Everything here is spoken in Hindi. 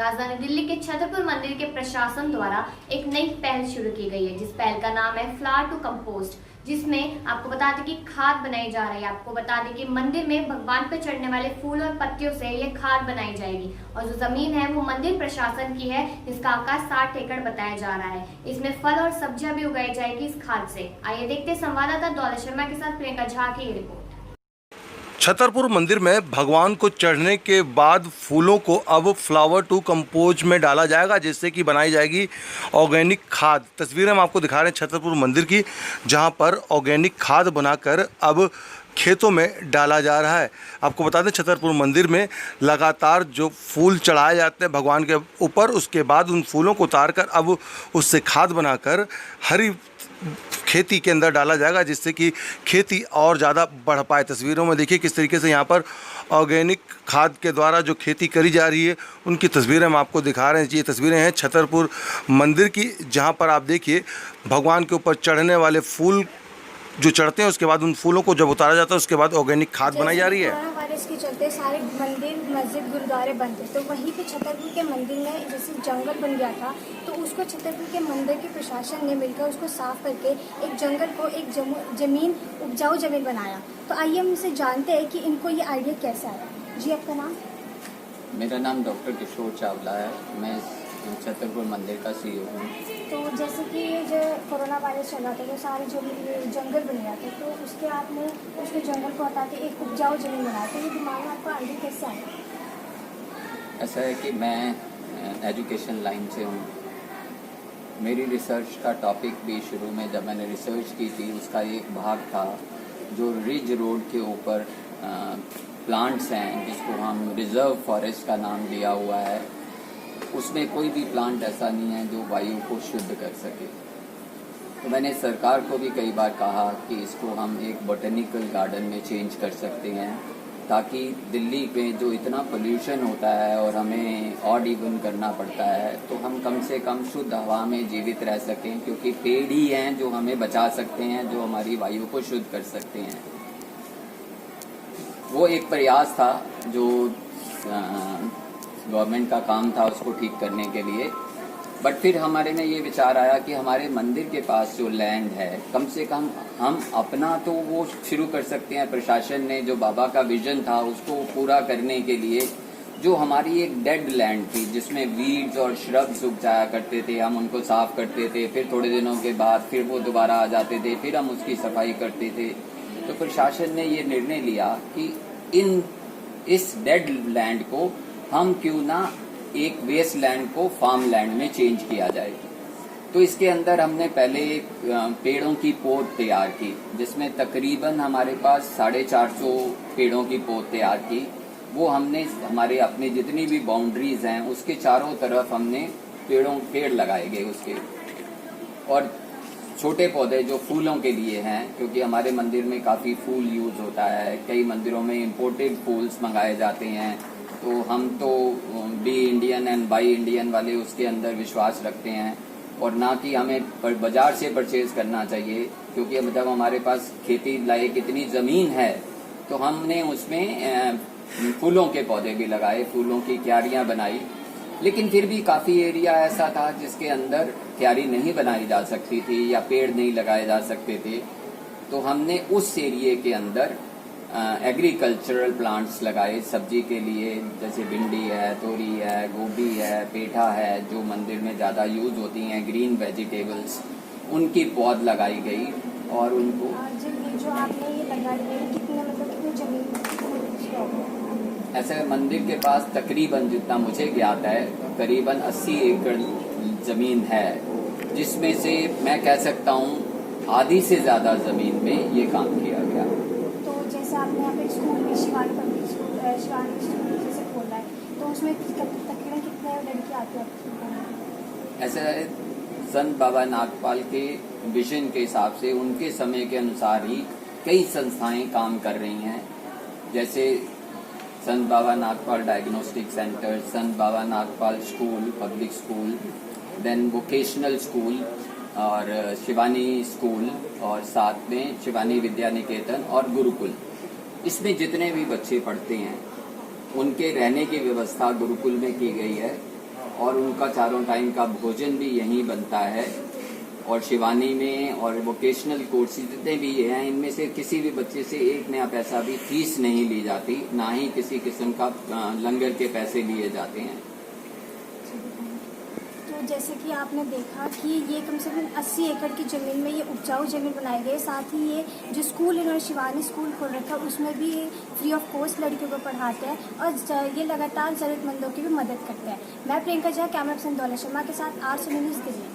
राजधानी दिल्ली के छतरपुर मंदिर के प्रशासन द्वारा एक नई पहल शुरू की गई है, जिस पहल का नाम है फ्लावर टू कंपोस्ट, जिसमें आपको बता दें कि खाद बनाई जा रही है। आपको बता दें कि मंदिर में भगवान पर चढ़ने वाले फूल और पत्तियों से ये खाद बनाई जाएगी और जो जमीन है वो मंदिर प्रशासन की है, जिसका आकार 60 एकड़ बताया जा रहा है। इसमें फल और सब्जियां भी उगाई जाएगी इस खाद से। आइए देखते हैं संवाददाता दौलत शर्मा के साथ प्रियंका झा की रिपोर्ट। छतरपुर मंदिर में भगवान को चढ़ने के बाद फूलों को अब फ्लावर टू कंपोज में डाला जाएगा, जिससे कि बनाई जाएगी ऑर्गेनिक खाद। तस्वीरें हम आपको दिखा रहे हैं छतरपुर मंदिर की, जहां पर ऑर्गेनिक खाद बनाकर अब खेतों में डाला जा रहा है। आपको बता दें छतरपुर मंदिर में लगातार जो फूल चढ़ाए जाते हैं भगवान के ऊपर, उसके बाद उन फूलों को उतार कर अब उससे खाद बनाकर हरी खेती के अंदर डाला जाएगा, जिससे कि खेती और ज़्यादा बढ़ पाए। तस्वीरों में देखिए किस तरीके से यहाँ पर ऑर्गेनिक खाद के द्वारा जो खेती करी जा रही है उनकी तस्वीरें हम आपको दिखा रहे हैं। ये तस्वीरें हैं छतरपुर मंदिर की, जहाँ पर आप देखिए भगवान के ऊपर चढ़ने वाले फूल जो चढ़ते हैं, उसके बाद उन फूलों को जब उतारा जाता है उसके बाद ऑर्गेनिक खाद बनाई जा रही है। कोरोना वायरस के चलते सारे मंदिर मस्जिद गुरुद्वारे बंद थे, तो वहीं पे छतरपुर के मंदिर में जैसे जंगल बन गया था, तो उसको छतरपुर के मंदिर के प्रशासन ने मिलकर उसको साफ करके एक जंगल को एक जमीन उपजाऊ जमीन बनाया। तो आइए हम इनसे जानते हैं कि इनको ये आइडिया कैसे आया। जी, आपका नाम? मेरा नाम डॉक्टर किशोर चावला है। मैं छतरपुर मंदिर का CEO हूँ। तो जैसे कि ये जो कोरोना वायरस चल रहा था, तो सारे जो जंगल बन गया था, तो उसके आपने उसके जंगल को हटा के एक उपजाऊ जमीन बनाया, तो ये दिमाग में आपका आइडिया कैसे आया? ऐसा है कि मैं एजुकेशन लाइन से हूँ। मेरी रिसर्च का टॉपिक भी शुरू में जब मैंने रिसर्च की थी, उसका एक भाग था जो रिज रोड के ऊपर प्लांट्स हैं, जिसको हम रिजर्व फॉरेस्ट का नाम दिया हुआ है। उसमें कोई भी प्लांट ऐसा नहीं है जो वायु को शुद्ध कर सके। तो मैंने सरकार को भी कई बार कहा कि इसको हम एक बोटेनिकल गार्डन में चेंज कर सकते हैं, ताकि दिल्ली में जो इतना पोल्यूशन होता है और हमें ऑड इवन करना पड़ता है, तो हम कम से कम शुद्ध हवा में जीवित रह सकें, क्योंकि पेड़ ही हैं जो हमें बचा सकते हैं, जो हमारी वायु को शुद्ध कर सकते हैं। वो एक प्रयास था जो गवर्नमेंट का काम था उसको ठीक करने के लिए। बट फिर हमारे में ये विचार आया कि हमारे मंदिर के पास जो लैंड है, कम से कम हम अपना तो वो शुरू कर सकते हैं। प्रशासन ने जो बाबा का विजन था उसको पूरा करने के लिए, जो हमारी एक डेड लैंड थी जिसमें वीड्स और श्रब्स उग जाया करते थे, हम उनको साफ करते थे, फिर थोड़े दिनों के बाद फिर वो दोबारा आ जाते थे, फिर हम उसकी सफाई करते थे। तो प्रशासन ने ये निर्णय लिया कि इस डेड लैंड को हम क्यों ना एक वेस्ट लैंड को फार्म लैंड में चेंज किया जाए। तो इसके अंदर हमने पहले एक पेड़ों की पोद तैयार की, जिसमें तकरीबन हमारे पास 450 पेड़ों की पोद तैयार की। वो हमने हमारे अपने जितनी भी बाउंड्रीज हैं उसके चारों तरफ हमने पेड़ लगाए गए उसके। और छोटे पौधे जो फूलों के लिए हैं, क्योंकि हमारे मंदिर में काफ़ी फूल यूज होता है, कई मंदिरों में इम्पोर्टेड फूल्स मंगाए जाते हैं, तो हम तो be Indian and buy Indian वाले उसके अंदर विश्वास रखते हैं, और ना कि हमें बाजार से परचेज करना चाहिए, क्योंकि जब हमारे पास खेती लायक इतनी ज़मीन है तो हमने उसमें फूलों के पौधे भी लगाए, फूलों की क्यारियां बनाई। लेकिन फिर भी काफ़ी एरिया ऐसा था जिसके अंदर क्यारी नहीं बनाई जा सकती थी या पेड़ नहीं लगाए जा सकते थे, तो हमने उस एरिए के अंदर एग्रीकल्चरल प्लांट्स लगाए सब्जी के लिए, जैसे भिंडी है, तोरी है, गोभी है, पेठा है, जो मंदिर में ज़्यादा यूज होती हैं, ग्रीन वेजिटेबल्स, उनकी पौध लगाई गई। और उनको जो आपने ये लगाई है, कितनी जमीन ऐसे मंदिर के पास तकरीबन, जितना मुझे ज्ञात है, करीबन 80 एकड़ जमीन है, जिसमें से मैं कह सकता हूँ आधी से ज़्यादा ज़मीन में ये काम किया गया। जैसे आपने यहाँ पे स्कूल में शिवानी पब्लिक स्कूल जैसे खोला है, तो उसमें तकरीबन कितने लड़की आते हैं? ऐसा है, संत बाबा नागपाल के विजन के हिसाब से, उनके समय के अनुसार ही कई संस्थाएं काम कर रही हैं, जैसे संत Baba Nagpal diagnostic centre, Sant Baba Nagpal school, public school, then vocational school और शिवानी स्कूल, और साथ में शिवानी विद्या निकेतन और गुरुकुल। इसमें जितने भी बच्चे पढ़ते हैं उनके रहने की व्यवस्था गुरुकुल में की गई है, और उनका चारों टाइम का भोजन भी यहीं बनता है। और शिवानी में और वोकेशनल कोर्सेज जितने भी हैं, इनमें से किसी भी बच्चे से 1 नया पैसा भी फीस नहीं ली जाती, ना ही किसी किस्म का लंगर के पैसे लिए जाते हैं। तो जैसे कि आपने देखा कि ये कम से कम 80 एकड़ की ज़मीन में ये उपजाऊ ज़मीन बनाई गई है। साथ ही ये जो स्कूल इन्होंने शिवानी स्कूल खोल रखा है उसमें भी फ्री ऑफ कॉस्ट लड़कियों को पढ़ाते हैं और ये लगातार ज़रूरतमंदों की भी मदद करते हैं। मैं प्रियंका झा, कैमरा पर्सन दौलत शर्मा के साथ, आर सुनी न्यूज़ दिल्ली।